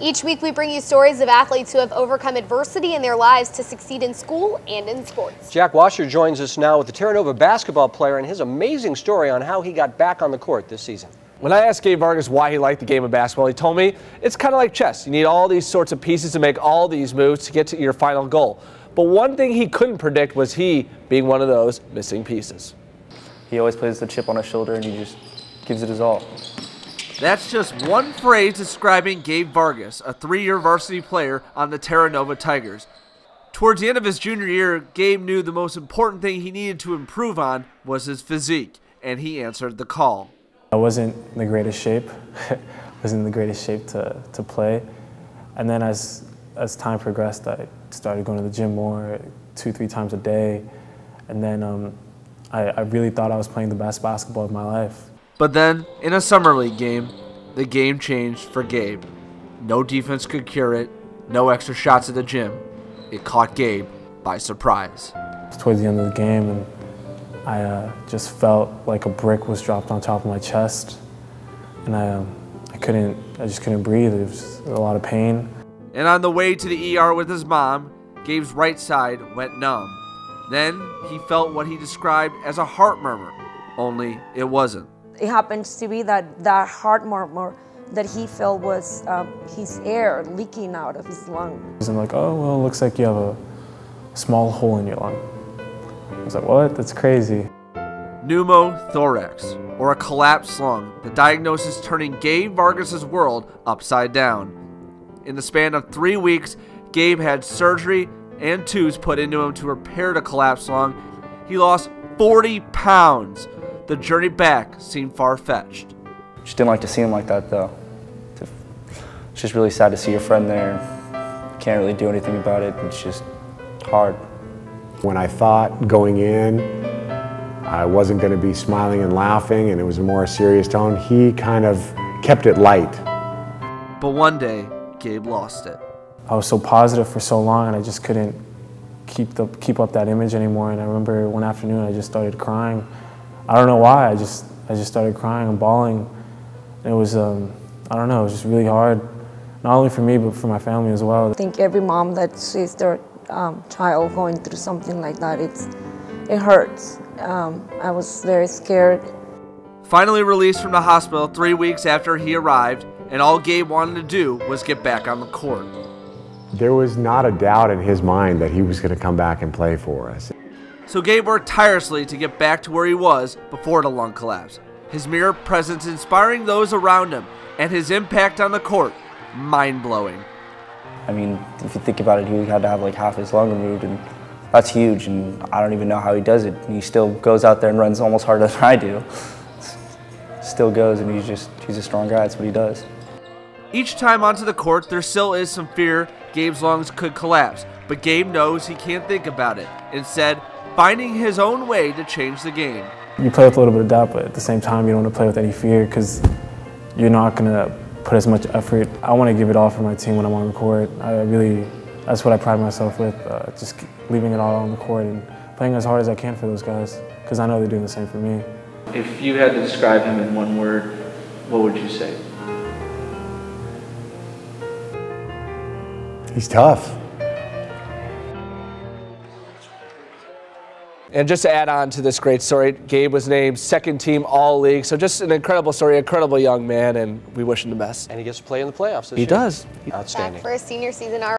Each week we bring you stories of athletes who have overcome adversity in their lives to succeed in school and in sports. Jack Washer joins us now with the Terra Nova basketball player and his amazing story on how he got back on the court this season. When I asked Gabe Vargas why he liked the game of basketball, he told me it's kind of like chess. You need all these sorts of pieces to make all these moves to get to your final goal. But one thing he couldn't predict was he being one of those missing pieces. He always plays the chip on his shoulder and he just gives it his all. That's just one phrase describing Gabe Vargas, a 3-year varsity player on the Terra Nova Tigers. Towards the end of his junior year, Gabe knew the most important thing he needed to improve on was his physique, and he answered the call. I wasn't in the greatest shape. Wasn't in the greatest shape to play. And then as time progressed, I started going to the gym more, 2-3 times a day. And then I really thought I was playing the best basketball of my life. But then, in a summer league game, the game changed for Gabe. No defense could cure it, no extra shots at the gym. It caught Gabe by surprise. Towards the end of the game, and I just felt like a brick was dropped on top of my chest, and I just couldn't breathe. It was a lot of pain. And on the way to the ER with his mom, Gabe's right side went numb. Then he felt what he described as a heart murmur, only it wasn't. It happens to be that heart murmur that he felt was his air leaking out of his lung. I'm like, oh, well, it looks like you have a small hole in your lung. I was like, what? That's crazy. Pneumothorax, or a collapsed lung, the diagnosis turning Gabe Vargas' world upside down. In the span of 3 weeks, Gabe had surgery and tubes put into him to repair the collapsed lung. He lost 40 pounds. The journey back seemed far-fetched. Just didn't like to see him like that, though. It's just really sad to see your friend there. Can't really do anything about it. It's just hard. When I thought going in I wasn't going to be smiling and laughing and it was a more serious tone, he kind of kept it light. But one day, Gabe lost it. I was so positive for so long and I just couldn't keep up that image anymore. And I remember one afternoon I just started crying. I don't know why, I just started crying and bawling. And it was, I don't know, it was just really hard, not only for me, but for my family as well. I think every mom that sees their child going through something like that, it hurts. I was very scared. Finally released from the hospital 3 weeks after he arrived, and all Gabe wanted to do was get back on the court. There was not a doubt in his mind that he was going to come back and play for us. So Gabe worked tirelessly to get back to where he was before the lung collapse. His mere presence inspiring those around him, and his impact on the court, mind-blowing. I mean, if you think about it, he had to have like half his lung removed, and that's huge, and I don't even know how he does it. He still goes out there and runs almost harder than I do. Still goes, and he's a strong guy, that's what he does. Each time onto the court, there still is some fear Gabe's lungs could collapse, but Gabe knows he can't think about it. Instead, finding his own way to change the game. You play with a little bit of doubt, but at the same time, you don't want to play with any fear because you're not going to put as much effort. I want to give it all for my team when I'm on the court. That's what I pride myself with, just leaving it all on the court and playing as hard as I can for those guys because I know they're doing the same for me. If you had to describe him in one word, what would you say? He's tough. And just to add on to this great story, Gabe was named second team All-League. So just an incredible story, incredible young man, and we wish him the best. And he gets to play in the playoffs this year. He does. Back Outstanding. for his senior season.